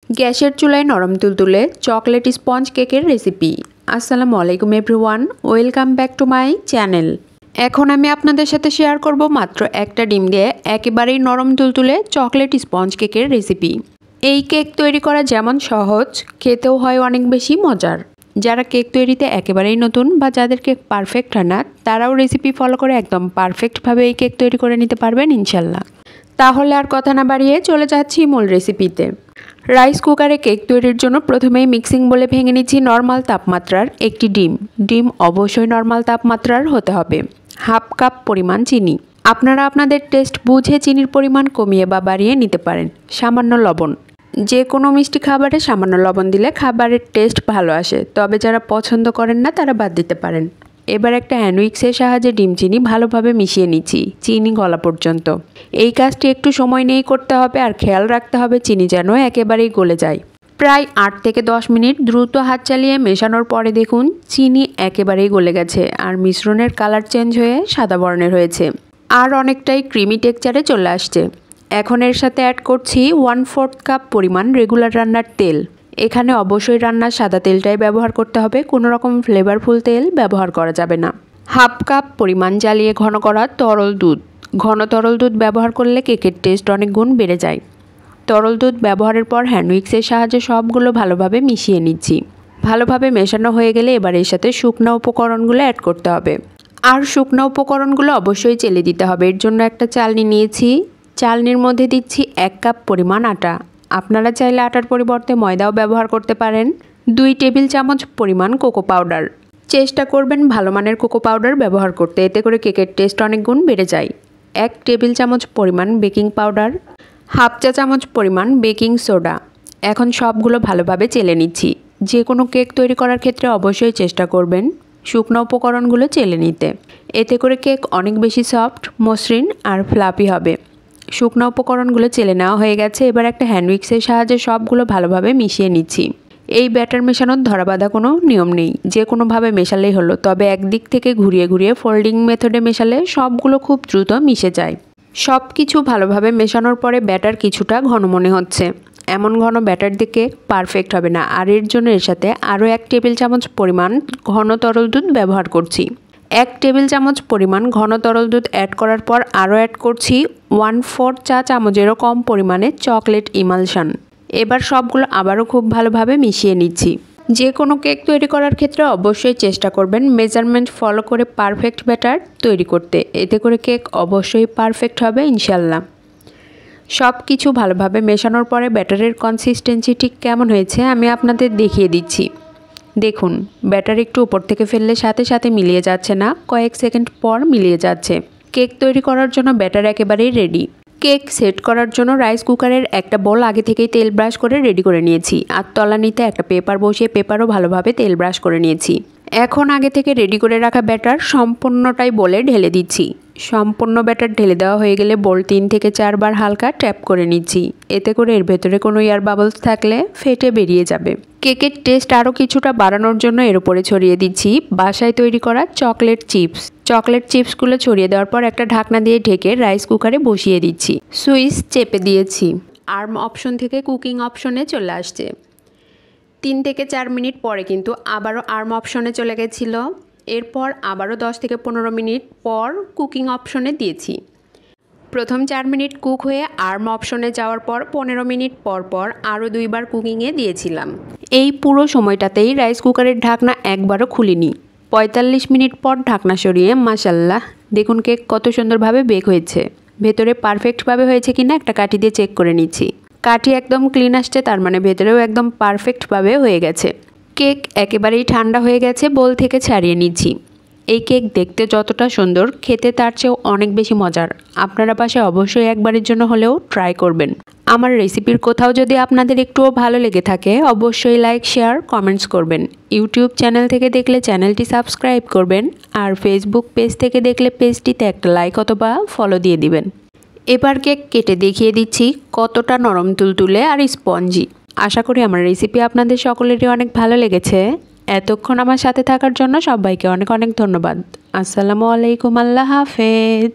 গ্যাসের চুলায় নরম তুলতুলে চকলেট স্পঞ্জ কেকের রেসিপি। আসসালামু আলাইকুম everyone, welcome back to my channel. এখন আমি আপনাদের সাথে শেয়ার করব মাত্র একটা ডিম দিয়ে একেবারেই নরম তুলতুলে চকলেট স্পঞ্জ কেকের রেসিপি। এই কেক তৈরি করা যেমন সহজ, খেতেও হয় অনেক বেশি মজার। যারা কেক তৈরিতে একেবারেই নতুন বা যাদের কেক পারফেক্ট হয় না, তারাও রেসিপি ফলো করে একদম পারফেক্টভাবে এই কেক তৈরি করে নিতে পারবেন ইনশাল্লাহ। তাহলে আর কথা না বাড়িয়ে চলে যাচ্ছি মূল রেসিপিতে। রাইস কুকারে কেক তৈরির জন্য প্রথমেই মিক্সিং বলে ভেঙে নিচ্ছি নর্মাল তাপমাত্রার একটি ডিম। ডিম অবশ্যই নর্মাল তাপমাত্রার হতে হবে। হাফ কাপ পরিমাণ চিনি। আপনারা আপনাদের টেস্ট বুঝে চিনির পরিমাণ কমিয়ে বা বাড়িয়ে নিতে পারেন। সামান্য লবণ। যে কোনো মিষ্টি খাবারে সামান্য লবণ দিলে খাবারের টেস্ট ভালো আসে, তবে যারা পছন্দ করেন না তারা বাদ দিতে পারেন। এবার একটা হ্যান্ড উইক্সের সাহায্যে ডিম চিনি ভালোভাবে মিশিয়ে নিচ্ছি চিনি গলা পর্যন্ত। এই কাজটি একটু সময় নিয়েই করতে হবে আর খেয়াল রাখতে হবে চিনি যেন একেবারেই গলে যায়। প্রায় 8 থেকে 10 মিনিট দ্রুত হাত চালিয়ে মেশানোর পরে দেখুন চিনি একেবারেই গলে গেছে আর মিশ্রণের কালার চেঞ্জ হয়ে সাদা বর্ণের হয়েছে আর অনেকটাই ক্রিমি টেক্সচারে চলে আসছে। এখন এর সাথে অ্যাড করছি 1/4 কাপ পরিমাণ রেগুলার রান্নার তেল। এখানে অবশ্যই রান্নার সাদা তেলটাই ব্যবহার করতে হবে, কোনো রকম ফ্লেভারফুল তেল ব্যবহার করা যাবে না। হাফ কাপ পরিমাণ জ্বালিয়ে ঘন করা তরল দুধ। ঘন তরল দুধ ব্যবহার করলে কেকের টেস্ট অনেক গুণ বেড়ে যায়। তরল দুধ ব্যবহারের পর হ্যান্ড উইক্সের সাহায্যে সবগুলো ভালোভাবে মিশিয়ে নিচ্ছি। ভালোভাবে মেশানো হয়ে গেলে এবার এর সাথে শুকনো উপকরণগুলো অ্যাড করতে হবে। আর শুকনো উপকরণগুলো অবশ্যই চেলে দিতে হবে। এর জন্য একটা চালনি নিয়েছি। চালনির মধ্যে দিচ্ছি 1 কাপ পরিমাণ আটা। আপনারা চাইলে আটার পরিবর্তে ময়দাও ব্যবহার করতে পারেন। 2 টেবিল চামচ পরিমাণ কোকো পাউডার। চেষ্টা করবেন ভালো মানের কোকো পাউডার ব্যবহার করতে, এতে করে কেকের টেস্ট অনেক গুণ বেড়ে যায়। 1 টেবিল চামচ পরিমাণ বেকিং পাউডার। হাফ চা চামচ পরিমাণ বেকিং সোডা। এখন সবগুলো ভালোভাবে চেলে নিচ্ছি। যে কোনো কেক তৈরি করার ক্ষেত্রে অবশ্যই চেষ্টা করবেন শুকনো উপকরণগুলো চেলে নিতে, এতে করে কেক অনেক বেশি সফট, মসৃণ আর ফ্লাফি হবে। শুকনো উপকরণগুলো চেলে নেওয়া হয়ে গেছে। এবার একটা হ্যান্ড উইক্সের সাহায্যে সবগুলো ভালোভাবে মিশিয়ে নিচ্ছি। এই ব্যাটার মেশানোর ধরাবাঁধা কোনো নিয়ম নেই, যে কোনোভাবে মেশালেই হলো, তবে একদিক থেকে ঘুরিয়ে ঘুরিয়ে ফোল্ডিং মেথডে মেশালে সবগুলো খুব দ্রুত মিশে যায়। সব কিছু ভালোভাবে মেশানোর পরে ব্যাটার কিছুটা ঘন মনে হচ্ছে। এমন ঘন ব্যাটার দিকে পারফেক্ট হবে না, আর এর জন্য এর সাথে আরও 1 টেবিল চামচ পরিমাণ ঘন তরল দুধ ব্যবহার করছি। 1 টেবিল চামচ পরিমাণ ঘন তরল দুধ অ্যাড করার পর আরও অ্যাড করছি 1/4 চা চামচেরও কম পরিমাণে চকলেট ইমালশন। এবার সবগুলো আবারও খুব ভালোভাবে মিশিয়ে নিচ্ছি। যে কোনো কেক তৈরি করার ক্ষেত্রে অবশ্যই চেষ্টা করবেন মেজারমেন্ট ফলো করে পারফেক্ট ব্যাটার তৈরি করতে, এতে করে কেক অবশ্যই পারফেক্ট হবে ইনশাল্লাহ। সব কিছু ভালোভাবে মেশানোর পরে ব্যাটারের কনসিস্টেন্সি ঠিক কেমন হয়েছে আমি আপনাদের দেখিয়ে দিচ্ছি। দেখুন ব্যাটার একটু উপর থেকে ফেললে সাথে সাথে মিলিয়ে যাচ্ছে না, কয়েক সেকেন্ড পর মিলিয়ে যাচ্ছে। কেক তৈরি করার জন্য ব্যাটার একেবারেই রেডি। কেক সেট করার জন্য রাইস কুকারের একটা বোল আগে থেকেই তেল ব্রাশ করে রেডি করে নিয়েছি আর তলানিতে একটা পেপার বসিয়ে পেপারও ভালোভাবে তেল ব্রাশ করে নিয়েছি। এখন আগে থেকে রেডি করে রাখা ব্যাটার সম্পূর্ণটাই বোলে ঢেলে দিচ্ছি। সম্পূর্ণ ব্যাটার ঢেলে দেওয়া হয়ে গেলে বোল 3 থেকে 4 বার হালকা ট্যাপ করে নিচ্ছি, এতে করে এর ভেতরে কোনো এয়ার বাবলস থাকলে ফেটে বেরিয়ে যাবে। কেকের টেস্ট আরও কিছুটা বাড়ানোর জন্য এর উপরে ছড়িয়ে দিচ্ছি বাসায় তৈরি করা চকলেট চিপস। চকলেট চিপসগুলো ছড়িয়ে দেওয়ার পর একটা ঢাকনা দিয়ে ঢেকে রাইস কুকারে বসিয়ে দিচ্ছি। সুইচ চেপে দিয়েছি। আর্ম অপশন থেকে কুকিং অপশনে চলে আসছে। 3 থেকে 4 মিনিট পরে কিন্তু আবারও আর্ম অপশনে চলে গেছিল। এরপর আবারও 10 থেকে 15 মিনিট পর কুকিং অপশনে দিয়েছি। প্রথম 4 মিনিট কুক হয়ে আর্ম অপশনে যাওয়ার পর 15 মিনিট পর পর আরও 2 বার কুকিংয়ে দিয়েছিলাম। এই পুরো সময়টাতেই রাইস কুকারের ঢাকনা একবারও খুলিনি। 45 মিনিট পর ঢাকনা সরিয়ে মাশাল্লাহ দেখুন কেক কত সুন্দরভাবে বেক হয়েছে। ভেতরে পারফেক্টভাবে হয়েছে কিনা একটা কাঠি দিয়ে চেক করে নিচ্ছি। কাঠি একদম ক্লিন আসছে, তার মানে ভেতরেও একদম পারফেক্টভাবে হয়ে গেছে। কেক একেবারেই ঠান্ডা হয়ে গেছে, বোল থেকে ছাড়িয়ে নিচ্ছি। এই কেক দেখতে যতটা সুন্দর, খেতে তার চেয়েও অনেক বেশি মজার। আপনারা পাশে অবশ্যই একবারের জন্য হলেও ট্রাই করবেন। আমার রেসিপির কোথাও যদি আপনাদের একটুও ভালো লেগে থাকে অবশ্যই লাইক, শেয়ার, কমেন্টস করবেন। ইউটিউব চ্যানেল থেকে দেখলে চ্যানেলটি সাবস্ক্রাইব করবেন আর ফেসবুক পেজ থেকে দেখলে পেজটিতে একটা লাইক অথবা ফলো দিয়ে দিবেন। এবার কেক কেটে দেখিয়ে দিচ্ছি কতটা নরম তুলতুলে আর স্পঞ্জি। আশা করি আমার রেসিপি আপনাদের সকলেরই অনেক ভালো লেগেছে। এতক্ষণ আমার সাথে থাকার জন্য সবাইকে অনেক অনেক ধন্যবাদ। আসসালামু আলাইকুম, আল্লাহ হাফেজ।